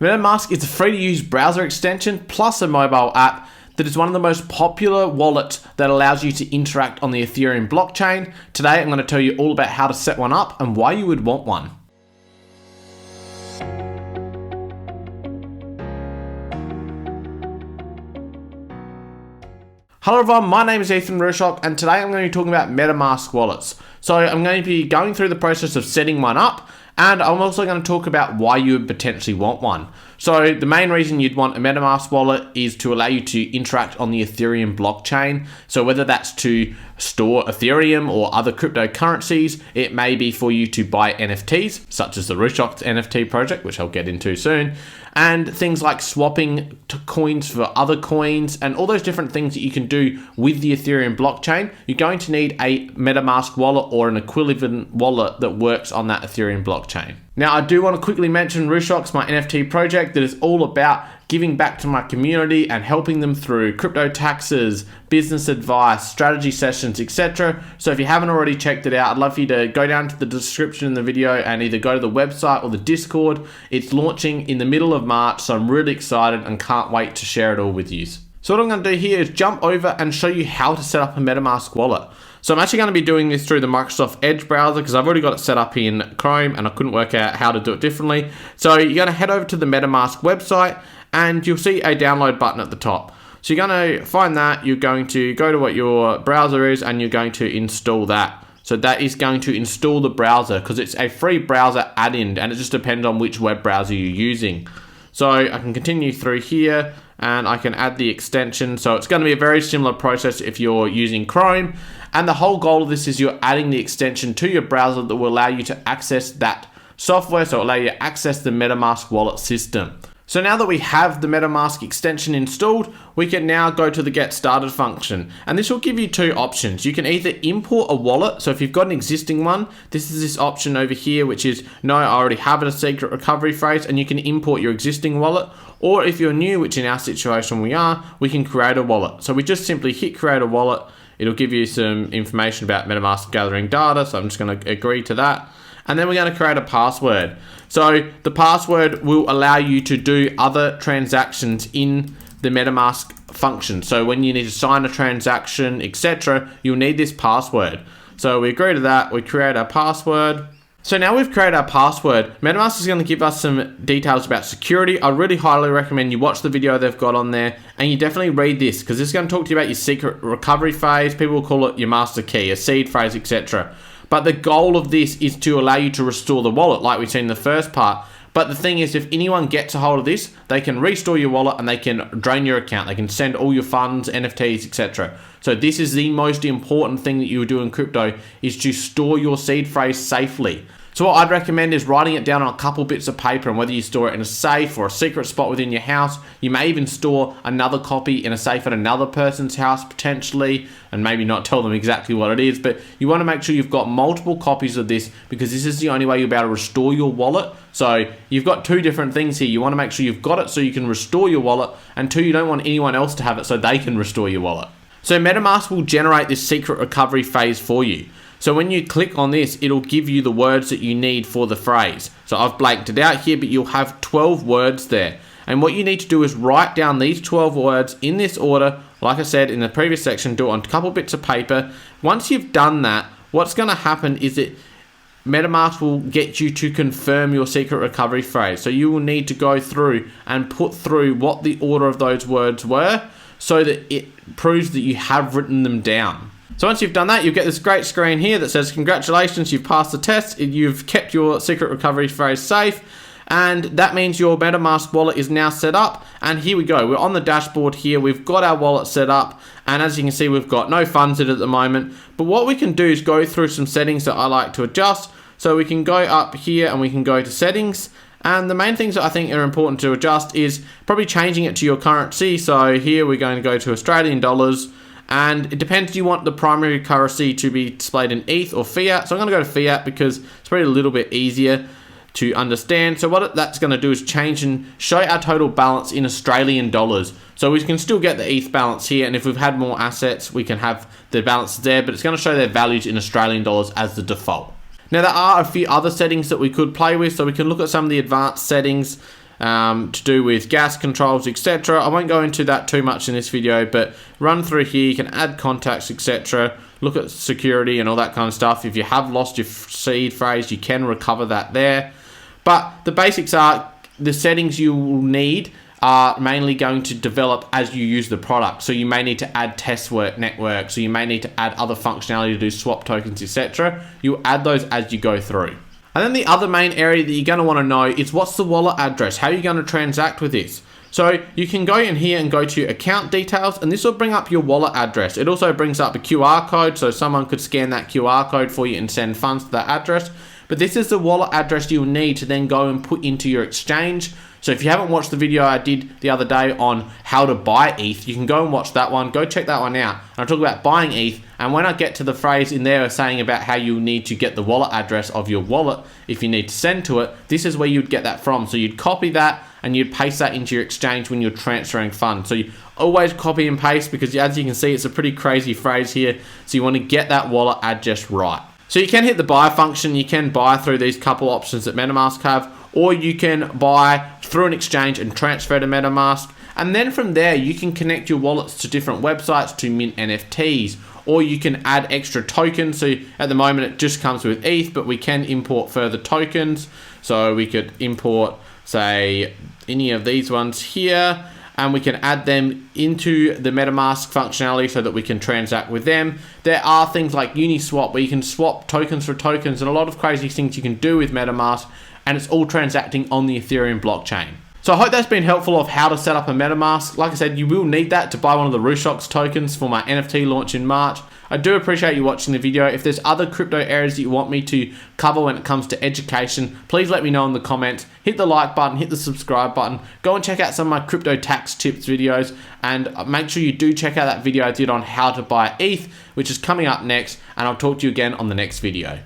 MetaMask is a free-to-use browser extension plus a mobile app that is one of the most popular wallets that allows you to interact on the Ethereum blockchain. Today, I'm going to tell you all about how to set one up and why you would want one. Hello everyone, my name is Ethan Rushock, and today I'm going to be talking about MetaMask wallets. So I'm going to be going through the process of setting one up, and I'm also going to talk about why you would potentially want one. So the main reason you'd want a MetaMask wallet is to allow you to interact on the Ethereum blockchain. So whether that's to store Ethereum or other cryptocurrencies, it may be for you to buy NFTs, such as the Rushock's NFT project, which I'll get into soon, and things like swapping coins for other coins and all those different things that you can do with the Ethereum blockchain. You're going to need a MetaMask wallet or an equivalent wallet that works on that Ethereum blockchain. Now, I do want to quickly mention Rushock's, my NFT project that is all about giving back to my community and helping them through crypto taxes, business advice, strategy sessions, etc. So if you haven't already checked it out, I'd love for you to go down to the description in the video and either go to the website or the Discord. It's launching in the middle of March, so I'm really excited and can't wait to share it all with you. So what I'm going to do here is jump over and show you how to set up a MetaMask wallet. So I'm actually going to be doing this through the Microsoft Edge browser because I've already got it set up in Chrome and I couldn't work out how to do it differently. So you're going to head over to the MetaMask website and you'll see a download button at the top. So you're going to find that, you're going to go to what your browser is and you're going to install that. So that is going to install the browser because it's a free browser add-in and it just depends on which web browser you're using. So I can continue through here and I can add the extension. So it's going to be a very similar process if you're using Chrome. And the whole goal of this is you're adding the extension to your browser that will allow you to access that software. So it'll allow you to access the MetaMask wallet system. So now that we have the MetaMask extension installed, we can now go to the get started function. And this will give you two options. You can either import a wallet. So if you've got an existing one, this is this option over here, which is no, I already have a secret recovery phrase, and you can import your existing wallet. Or if you're new, which in our situation we are, we can create a wallet. So we just simply hit create a wallet. It'll give you some information about MetaMask gathering data. So I'm just going to agree to that. And then we're going to create a password. So the password will allow you to do other transactions in the MetaMask function. So when you need to sign a transaction, etc., you'll need this password. So we agree to that. We create our password. So now we've created our password, MetaMask is going to give us some details about security. I really highly recommend you watch the video they've got on there and you definitely read this because this is going to talk to you about your secret recovery phrase. People will call it your master key, a seed phrase, etc. But the goal of this is to allow you to restore the wallet like we've seen in the first part. But the thing is, if anyone gets a hold of this, they can restore your wallet and they can drain your account. They can send all your funds, NFTs, etc. So this is the most important thing that you do in crypto is to store your seed phrase safely. So what I'd recommend is writing it down on a couple bits of paper, and whether you store it in a safe or a secret spot within your house, you may even store another copy in a safe at another person's house potentially, and maybe not tell them exactly what it is, but you want to make sure you've got multiple copies of this because this is the only way you'll be able to restore your wallet. So you've got two different things here. You want to make sure you've got it so you can restore your wallet, and two, you don't want anyone else to have it so they can restore your wallet. So MetaMask will generate this secret recovery phase for you. So when you click on this, it'll give you the words that you need for the phrase. So I've blanked it out here, but you'll have 12 words there. And what you need to do is write down these 12 words in this order. Like I said in the previous section, do it on a couple bits of paper. Once you've done that, what's going to happen is that MetaMask will get you to confirm your secret recovery phrase. So you will need to go through and put through what the order of those words were so that it proves that you have written them down. So once you've done that, you'll get this great screen here that says, congratulations, you've passed the test, you've kept your secret recovery phrase safe, and that means your MetaMask wallet is now set up. And here we go, we're on the dashboard here, we've got our wallet set up, and as you can see, we've got no funds in it at the moment. But what we can do is go through some settings that I like to adjust. So we can go up here and we can go to settings. And the main things that I think are important to adjust is probably changing it to your currency. So here we're going to go to Australian dollars. And it depends, do you want the primary currency to be displayed in ETH or fiat? So I'm going to go to fiat because it's probably a little bit easier to understand. So what that's going to do is change and show our total balance in Australian dollars. So we can still get the ETH balance here, and if we've had more assets, we can have the balance there, but it's going to show their values in Australian dollars as the default. Now there are a few other settings that we could play with, so we can look at some of the advanced settings. to do with gas controls, etc. I won't go into that too much in this video, but run through here. You can add contacts, etc. Look at security and all that kind of stuff. If you have lost your seed phrase, you can recover that there. But the basics are the settings you will need are mainly going to develop as you use the product. So you may need to add test network, so you may need to add other functionality to do swap tokens, etc. You'll add those as you go through. And then the other main area that you're going to want to know is what's the wallet address? How are you going to transact with this? So you can go in here and go to account details, and this will bring up your wallet address. It also brings up a QR code, so someone could scan that QR code for you and send funds to that address. But this is the wallet address you'll need to then go and put into your exchange. So if you haven't watched the video I did the other day on how to buy ETH, you can go and watch that one. Go check that one out. And I talk about buying ETH. And when I get to the phrase in there saying about how you need to get the wallet address of your wallet, if you need to send to it, this is where you'd get that from. So you'd copy that and you'd paste that into your exchange when you're transferring funds. So you always copy and paste, because as you can see, it's a pretty crazy phrase here. So you want to get that wallet address right. So you can hit the buy function. You can buy through these couple options that MetaMask have, or you can buy through an exchange and transfer to MetaMask. And then from there, you can connect your wallets to different websites to mint NFTs, or you can add extra tokens. So at the moment, it just comes with ETH, but we can import further tokens. So we could import, say, any of these ones here, and we can add them into the MetaMask functionality so that we can transact with them. There are things like Uniswap, where you can swap tokens for tokens, and a lot of crazy things you can do with MetaMask, and it's all transacting on the Ethereum blockchain. So I hope that's been helpful of how to set up a MetaMask. Like I said, you will need that to buy one of the Rushox tokens for my NFT launch in March. I do appreciate you watching the video. If there's other crypto areas that you want me to cover when it comes to education, please let me know in the comments. Hit the like button, hit the subscribe button. Go and check out some of my crypto tax tips videos, and make sure you do check out that video I did on how to buy ETH, which is coming up next, and I'll talk to you again on the next video.